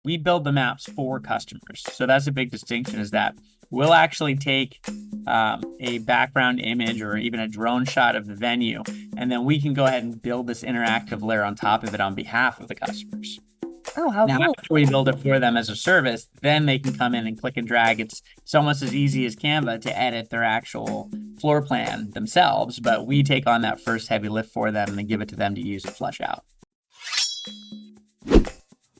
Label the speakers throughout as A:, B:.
A: we build the maps for customers. So that's a big distinction, is that we'll actually take a background image or even a drone shot of the venue, and then we can go ahead and build this interactive layer on top of it on behalf of the customers.
B: Oh, how
A: Now,
B: cool.
A: after we build it for them as a service, then they can come in and click and drag. It's almost as easy as Canva to edit their actual floor plan themselves, but we take on that first heavy lift for them and then give it to them to use and flesh out.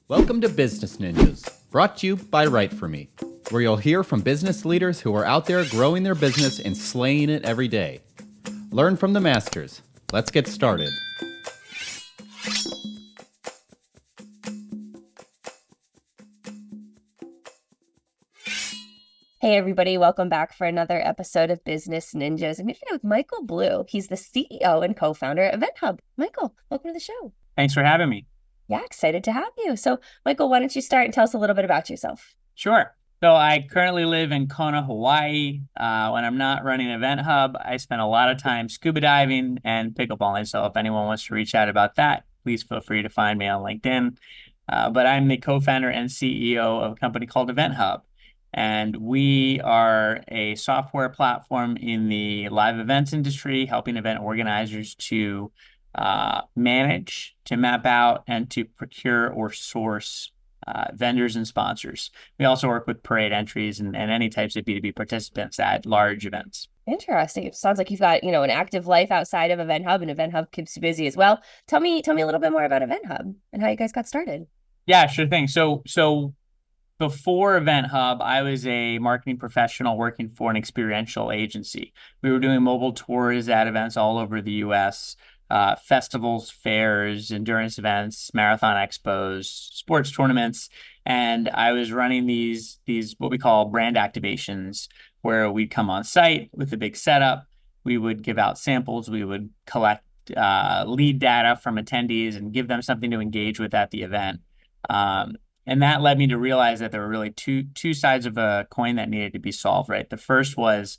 C: Welcome to Business Ninjas, brought to you by WriteForMe, where you'll hear from business leaders who are out there growing their business and slaying it every day. Learn from the masters. Let's get started.
B: Hey, everybody. Welcome back for another episode of Business Ninjas. I'm here today with Michael Bleau. He's the CEO and co-founder of EventHub. Michael, welcome to the show.
A: Thanks for having me.
B: Yeah, excited to have you. So, Michael, why don't you start and tell us a little bit about yourself?
A: Sure. So I currently live in Kona, Hawaii. When I'm not running EventHub, I spend a lot of time scuba diving and pickleballing. So if anyone wants to reach out about that, please feel free to find me on LinkedIn. But I'm the co-founder and CEO of a company called EventHub. And we are a software platform in the live events industry, helping event organizers to manage, to map out, and to procure or source vendors and sponsors. We also work with parade entries and any types of B2B participants at large events.
B: Interesting. It sounds like you've got, an active life outside of EventHub, and EventHub keeps you busy as well. Tell me a little bit more about EventHub and how you guys got started.
A: Yeah, sure thing. So before EventHub, I was a marketing professional working for an experiential agency. We were doing mobile tours at events all over the US, festivals, fairs, endurance events, marathon expos, sports tournaments. And I was running these what we call brand activations, where we'd come on site with a big setup. We would give out samples. We would collect lead data from attendees and give them something to engage with at the event. And that led me to realize that there were really two sides of a coin that needed to be solved, right? The first was,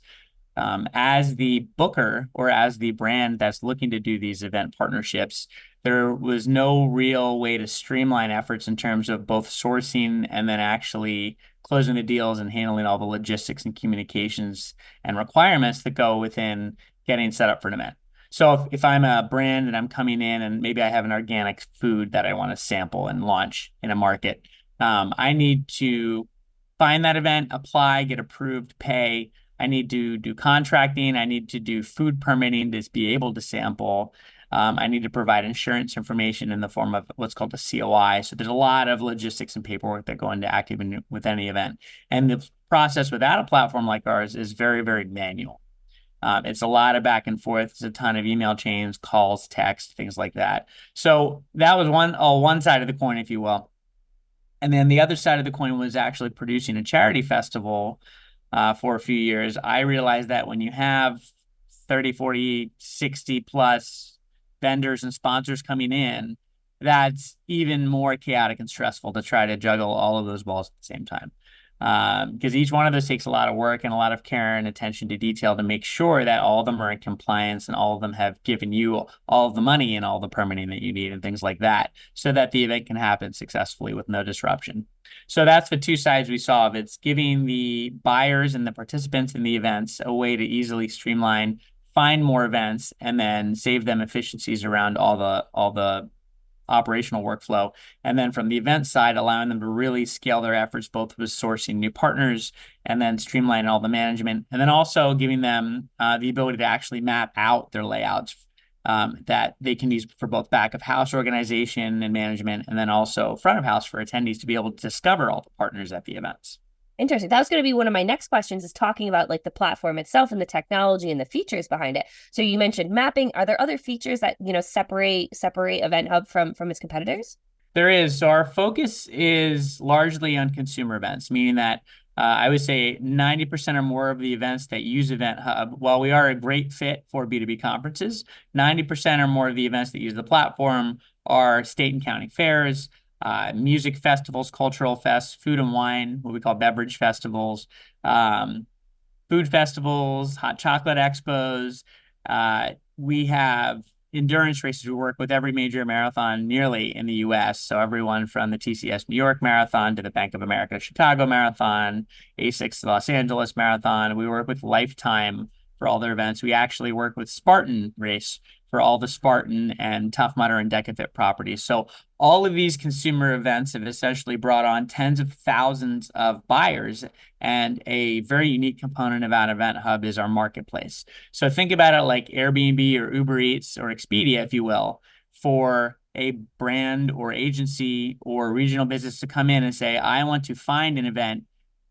A: as the booker or as the brand that's looking to do these event partnerships, there was no real way to streamline efforts in terms of both sourcing and then actually closing the deals and handling all the logistics and communications and requirements that go within getting set up for an event. So if I'm a brand and I'm coming in and maybe I have an organic food that I want to sample and launch in a market, I need to find that event, apply, get approved, pay. I need to do contracting. I need to do food permitting to be able to sample. I need to provide insurance information in the form of what's called a COI. So there's a lot of logistics and paperwork that go into active with any event. And the process without a platform like ours is very, very manual. It's a lot of back and forth. It's a ton of email chains, calls, text, things like that. So that was one side of the coin, if you will. And then the other side of the coin was actually producing a charity festival for a few years. I realized that when you have 30, 40, 60 plus vendors and sponsors coming in, that's even more chaotic and stressful to try to juggle all of those balls at the same time. Because each one of those takes a lot of work and a lot of care and attention to detail to make sure that all of them are in compliance and all of them have given you all of the money and all the permitting that you need and things like that, so that the event can happen successfully with no disruption. So that's the two sides we saw of it. It's giving the buyers and the participants in the events a way to easily streamline, find more events, and then save them efficiencies around all the operational workflow. And then from the event side, allowing them to really scale their efforts, both with sourcing new partners and then streamlining all the management. And then also giving them the ability to actually map out their layouts that they can use for both back of house organization and management, and then also front of house for attendees to be able to discover all the partners at the events.
B: Interesting. That was going to be one of my next questions, is talking about like the platform itself and the technology and the features behind it. So you mentioned mapping. Are there other features that, separate EventHub from its competitors?
A: There is. So our focus is largely on consumer events, meaning that I would say 90% or more of the events that use EventHub, while we are a great fit for B2B conferences, 90% or more of the events that use the platform are state and county fairs, music festivals, cultural fests, food and wine, what we call beverage festivals, food festivals, hot chocolate expos. We have endurance races. We work with every major marathon nearly in the US. So everyone from the TCS New York Marathon to the Bank of America Chicago Marathon, ASICS Los Angeles Marathon. We work with Lifetime for all their events. We actually work with Spartan Race for all the Spartan and Tough Mudder and DecaFit properties. So all of these consumer events have essentially brought on tens of thousands of buyers. And a very unique component about EventHub is our marketplace. So think about it like Airbnb or Uber Eats or Expedia, if you will, for a brand or agency or regional business to come in and say, I want to find an event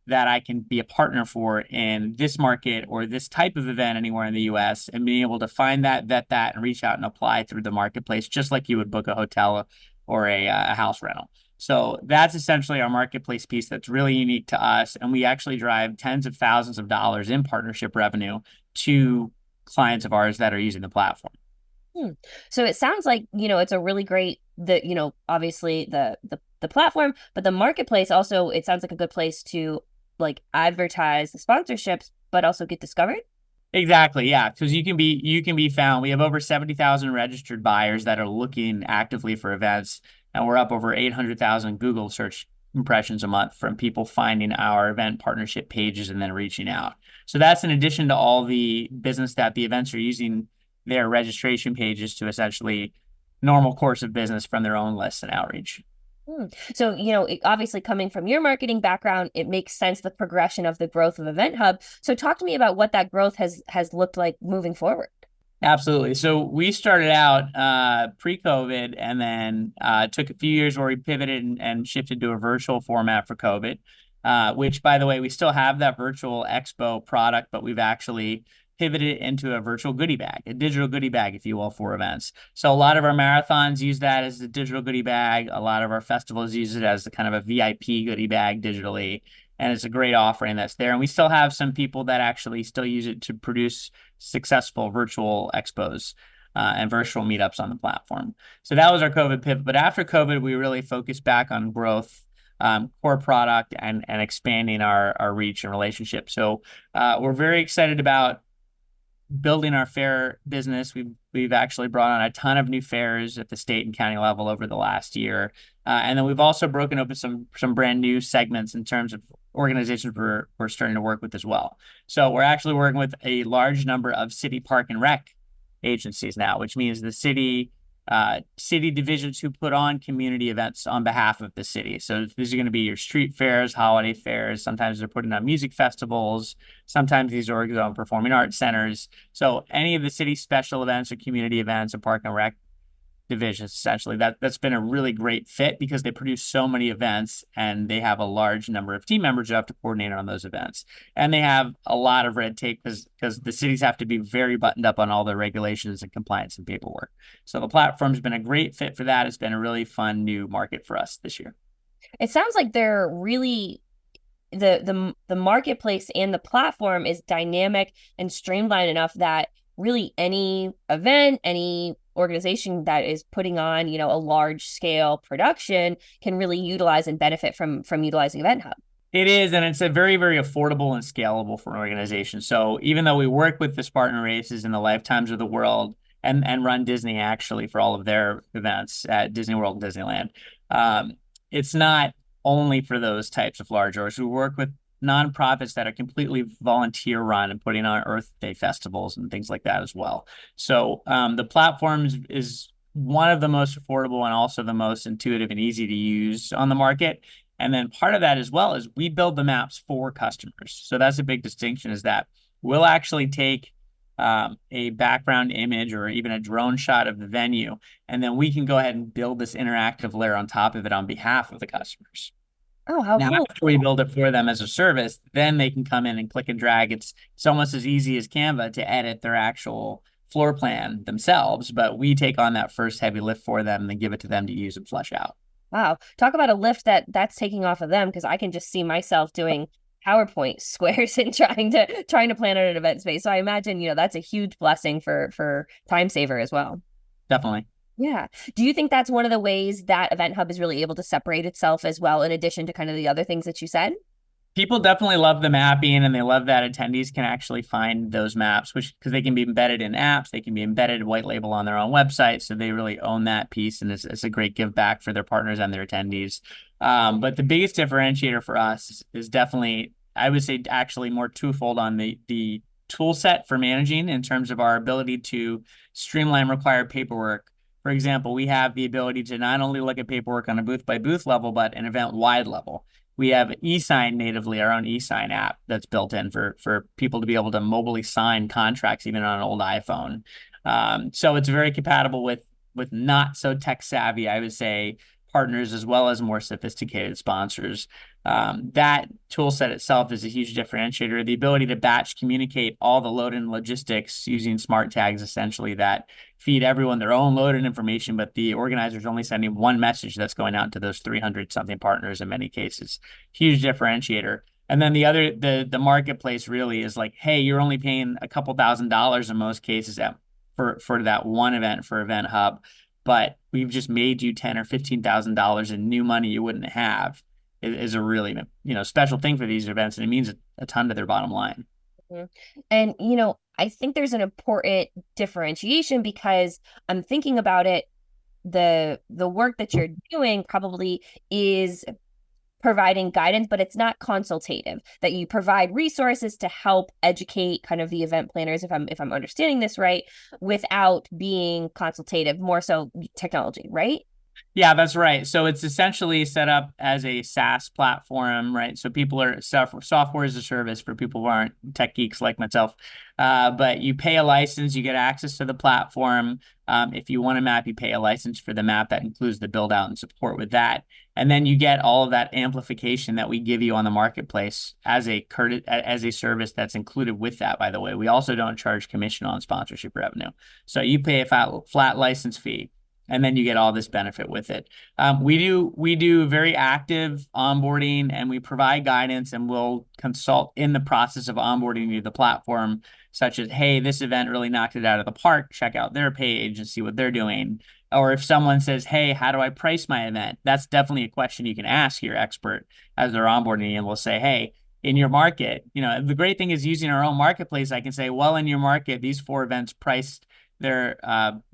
A: that I can be a partner for in this market or this type of event anywhere in the US, and being able to find that, vet that, and reach out and apply through the marketplace, just like you would book a hotel or a house rental. So that's essentially our marketplace piece that's really unique to us. And we actually drive tens of thousands of dollars in partnership revenue to clients of ours that are using the platform.
B: So it sounds like, it's a really great, obviously the platform, but the marketplace also, it sounds like a good place to like advertise the sponsorships, but also get discovered.
A: Exactly. Yeah. Because you can be found. We have over 70,000 registered buyers that are looking actively for events. And we're up over 800,000 Google search impressions a month from people finding our event partnership pages and then reaching out. So that's in addition to all the business that the events are using their registration pages to essentially normal course of business from their own lists and outreach.
B: So, obviously coming from your marketing background, it makes sense the progression of the growth of EventHub. So talk to me about what that growth has looked like moving forward.
A: Absolutely. So we started out pre-COVID and then took a few years where we pivoted and shifted to a virtual format for COVID, which, by the way, we still have that virtual expo product, but we've actually pivoted it into a virtual goodie bag, a digital goodie bag, if you will, for events. So a lot of our marathons use that as a digital goodie bag. A lot of our festivals use it as a kind of a VIP goodie bag digitally. And it's a great offering that's there. And we still have some people that actually still use it to produce successful virtual expos and virtual meetups on the platform. So that was our COVID pivot. But after COVID, we really focused back on growth, core product, and expanding our reach and relationship. So we're very excited about building our fair business. We've actually brought on a ton of new fairs at the state and county level over the last year. And then we've also broken open some brand new segments in terms of organizations we're starting to work with as well. So we're actually working with a large number of city park and rec agencies now, which means the city divisions who put on community events on behalf of the city. So these are going to be your street fairs, holiday fairs. Sometimes they're putting on music festivals. Sometimes these are on performing arts centers. So any of the city special events or community events or park and rec divisions, essentially, that's been a really great fit because they produce so many events and they have a large number of team members who have to coordinate on those events. And they have a lot of red tape because the cities have to be very buttoned up on all their regulations and compliance and paperwork. So the platform's been a great fit for that. It's been a really fun new market for us this year.
B: It sounds like they're really the marketplace and the platform is dynamic and streamlined enough that really any event, any organization that is putting on, a large scale production can really utilize and benefit from utilizing EventHub.
A: It is, and it's a very, very affordable and scalable for an organization. So even though we work with the Spartan Races and the Lifetimes of the world and run Disney actually for all of their events at Disney World and Disneyland, it's not only for those types of large orgs. We work with nonprofits that are completely volunteer run and putting on Earth Day festivals and things like that as well. So the platform is one of the most affordable and also the most intuitive and easy to use on the market. And then part of that as well is we build the maps for customers. So that's a big distinction, is that we'll actually take a background image or even a drone shot of the venue, and then we can go ahead and build this interactive layer on top of it on behalf of the customers.
B: Oh, how
A: now,
B: cool.
A: after we build it for them as a service, then they can come in and click and drag. It's almost as easy as Canva to edit their actual floor plan themselves, but we take on that first heavy lift for them and then give it to them to use and flesh out.
B: Wow. Talk about a lift that's taking off of them, because I can just see myself doing PowerPoint squares and trying to plan out an event space. So I imagine, that's a huge blessing for time saver as well.
A: Definitely.
B: Yeah. Do you think that's one of the ways that EventHub is really able to separate itself as well, in addition to kind of the other things that you said?
A: People definitely love the mapping, and they love that attendees can actually find those maps, which because they can be embedded in apps, they can be embedded white label on their own website. So they really own that piece, and it's a great give back for their partners and their attendees. But the biggest differentiator for us is definitely, I would say, actually more twofold on the tool set for managing in terms of our ability to streamline required paperwork. For example, we have the ability to not only look at paperwork on a booth by booth level, but an event wide level. We have eSign natively, our own eSign app that's built in for people to be able to mobilely sign contracts even on an old iPhone. So it's very compatible with not so tech savvy, I would say, partners as well as more sophisticated sponsors. That tool set itself is a huge differentiator. The ability to batch communicate all the load and logistics using smart tags, essentially, that feed everyone their own loaded information, but the organizer's only sending one message that's going out to those 300 something partners in many cases. Huge differentiator. And then the marketplace really is like, hey, you're only paying a couple $1,000s in most cases for that one event for EventHub, but we've just made you $10,000 or $15,000 in new money you wouldn't have. Is a really special thing for these events, and it means a ton to their bottom line.
B: Mhm. And I think there's an important differentiation because I'm thinking about it, the work that you're doing probably is providing guidance, but it's not consultative, that you provide resources to help educate kind of the event planners, if I'm understanding this right, without being consultative, more so technology, right?
A: Yeah, that's right. So it's essentially set up as a SaaS platform, right? So people are software as a service for people who aren't tech geeks like myself. But you pay a license, you get access to the platform. If you want a map, you pay a license for the map. That includes the build out and support with that. And then you get all of that amplification that we give you on the marketplace as a service that's included with that, by the way. We also don't charge commission on sponsorship revenue. So you pay a flat license fee, and then you get all this benefit with it. We do very active onboarding, and we provide guidance, and we'll consult in the process of onboarding you to the platform, such as, hey, this event really knocked it out of the park. Check out their page and see what they're doing. Or if someone says, hey, how do I price my event? That's definitely a question you can ask your expert as they're onboarding, and we'll say, hey, in your market, the great thing is using our own marketplace. I can say, well, in your market, these 4 events priced their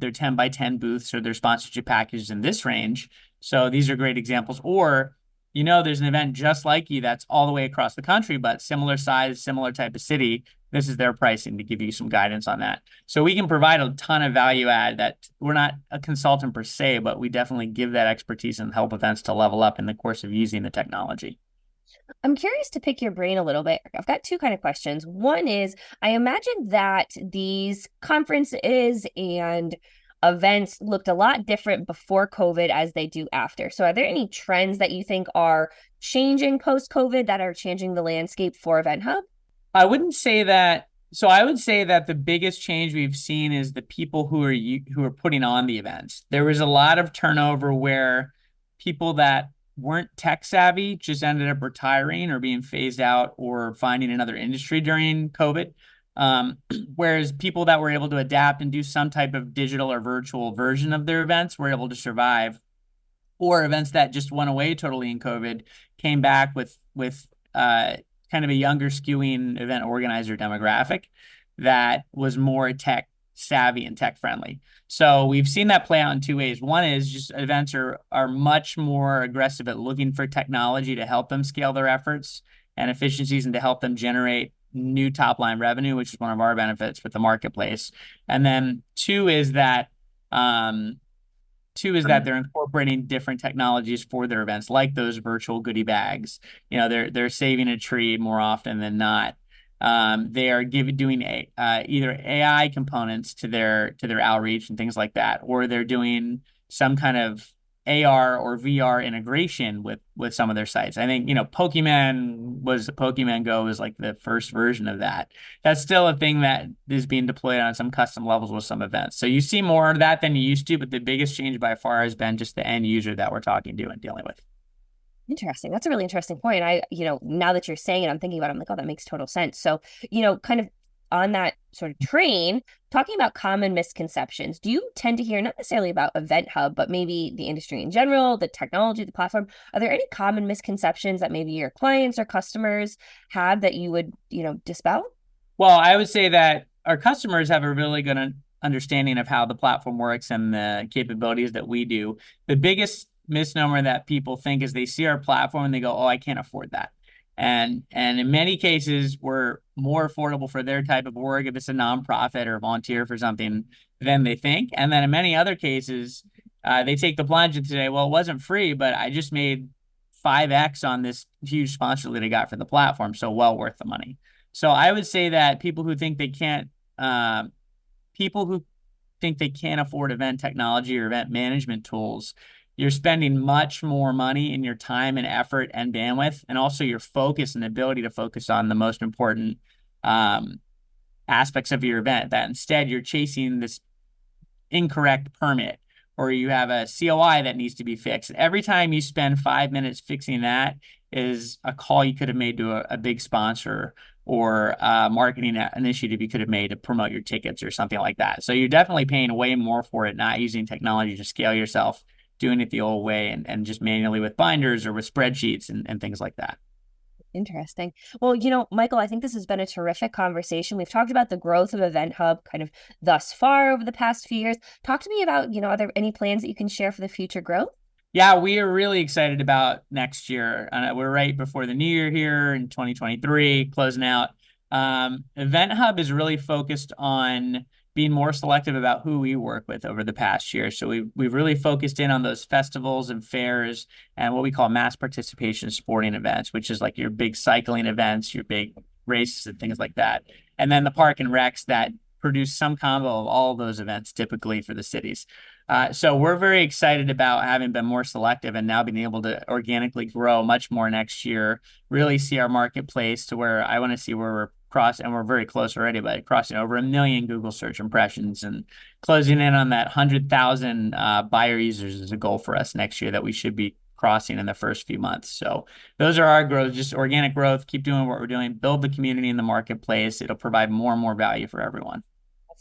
A: 10 by 10 booths or their sponsorship packages in this range. So these are great examples. Or, there's an event just like you that's all the way across the country, but similar size, similar type of city. This is their pricing to give you some guidance on that. So we can provide a ton of value add. That we're not a consultant per se, but we definitely give that expertise and help events to level up in the course of using the technology.
B: I'm curious to pick your brain a little bit. I've got 2 kind of questions. One is, I imagine that these conferences and events looked a lot different before COVID as they do after. So are there any trends that you think are changing post-COVID that are changing the landscape for EventHub?
A: I wouldn't say that. So I would say that the biggest change we've seen is the people who are putting on the events. There was a lot of turnover where people that weren't tech savvy just ended up retiring or being phased out or finding another industry during COVID. Whereas people that were able to adapt and do some type of digital or virtual version of their events were able to survive, or events that just went away totally in COVID came back with kind of a younger skewing event organizer demographic that was more tech savvy and tech friendly. So we've seen that play out in 2 ways. One is just events are much more aggressive at looking for technology to help them scale their efforts and efficiencies and to help them generate new top line revenue, which is one of our benefits with the marketplace. And then two is that they're incorporating different technologies for their events, like those virtual goodie bags. They're saving a tree more often than not. They are doing either AI components to their outreach and things like that, or they're doing some kind of AR or VR integration with some of their sites. I think Pokemon Go is like the first version of that. That's still a thing that is being deployed on some custom levels with some events. So you see more of that than you used to, but the biggest change by far has been just the end user that we're talking to and dealing with.
B: Interesting. That's a really interesting point. Now that you're saying it, I'm thinking about it, I'm like, oh, that makes total sense. So, kind of on that sort of train, talking about common misconceptions. Do you tend to hear not necessarily about EventHub, but maybe the industry in general, the technology, the platform? Are there any common misconceptions that maybe your clients or customers have that you would, dispel?
A: Well, I would say that our customers have a really good understanding of how the platform works and the capabilities that we do. The biggest misnomer that people think is they see our platform and they go, "Oh, I can't afford that." And in many cases, we're more affordable for their type of work if it's a nonprofit or a volunteer for something than they think. And then in many other cases, they take the plunge and say, "Well, it wasn't free, but I just made 5x on this huge sponsor that I got for the platform, so well worth the money." So I would say that people who think they can't afford event technology or event management tools, you're spending much more money in your time and effort and bandwidth, and also your focus and ability to focus on the most important aspects of your event. That instead you're chasing this incorrect permit, or you have a COI that needs to be fixed. Every time you spend 5 minutes fixing that is a call you could have made to a big sponsor, or a marketing initiative you could have made to promote your tickets or something like that. So you're definitely paying way more for it, not using technology to scale yourself, doing it the old way, and just manually with binders or with spreadsheets and things like that.
B: Interesting. Well, Michael, I think this has been a terrific conversation. We've talked about the growth of EventHub kind of thus far over the past few years. Talk to me about, are there any plans that you can share for the future growth?
A: Yeah, we are really excited about next year. We're right before the new year here in 2023, closing out. EventHub is really focused on being more selective about who we work with over the past year. So we've really focused in on those festivals and fairs and what we call mass participation sporting events, which is like your big cycling events, your big races and things like that. And then the park and recs that produce some combo of all of those events typically for the cities. So we're very excited about having been more selective and now being able to organically grow much more next year, really see our marketplace to where I want to see where we're crossing, and we're very close already, but crossing over 1 million Google search impressions and closing in on that 100,000 buyer users is a goal for us next year that we should be crossing in the first few months. So those are our growth, just organic growth, keep doing what we're doing, build the community in the marketplace. It'll provide more and more value for everyone.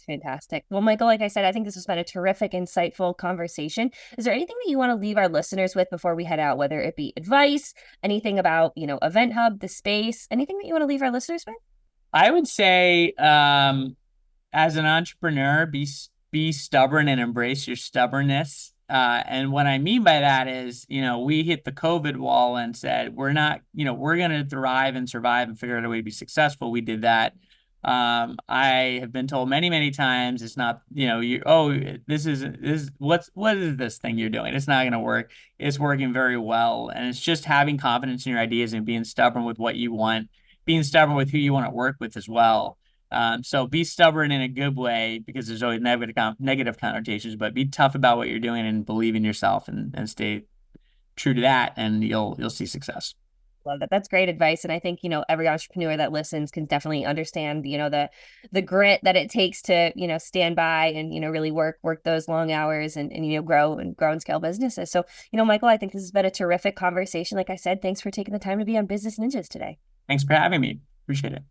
B: Fantastic. Well, Michael, like I said, I think this has been a terrific, insightful conversation. Is there anything that you want to leave our listeners with before we head out, whether it be advice, anything about, EventHub, the space, anything that you want to leave our listeners with?
A: I would say, as an entrepreneur, be stubborn and embrace your stubbornness. And what I mean by that is, we hit the COVID wall and said, we're going to thrive and survive and figure out a way to be successful. We did that. I have been told many, many times it's not, what is this thing you're doing? It's not going to work. It's working very well. And it's just having confidence in your ideas and being stubborn with what you want, being stubborn with who you want to work with as well. So be stubborn in a good way, because there's always negative connotations, but be tough about what you're doing and believe in yourself and stay true to that, and you'll see success.
B: Love that. That's great advice. And I think, every entrepreneur that listens can definitely understand, the grit that it takes to, stand by and, really work those long hours and grow and scale businesses. So, Michael, I think this has been a terrific conversation. Like I said, thanks for taking the time to be on Business Ninjas today.
A: Thanks for having me. Appreciate it.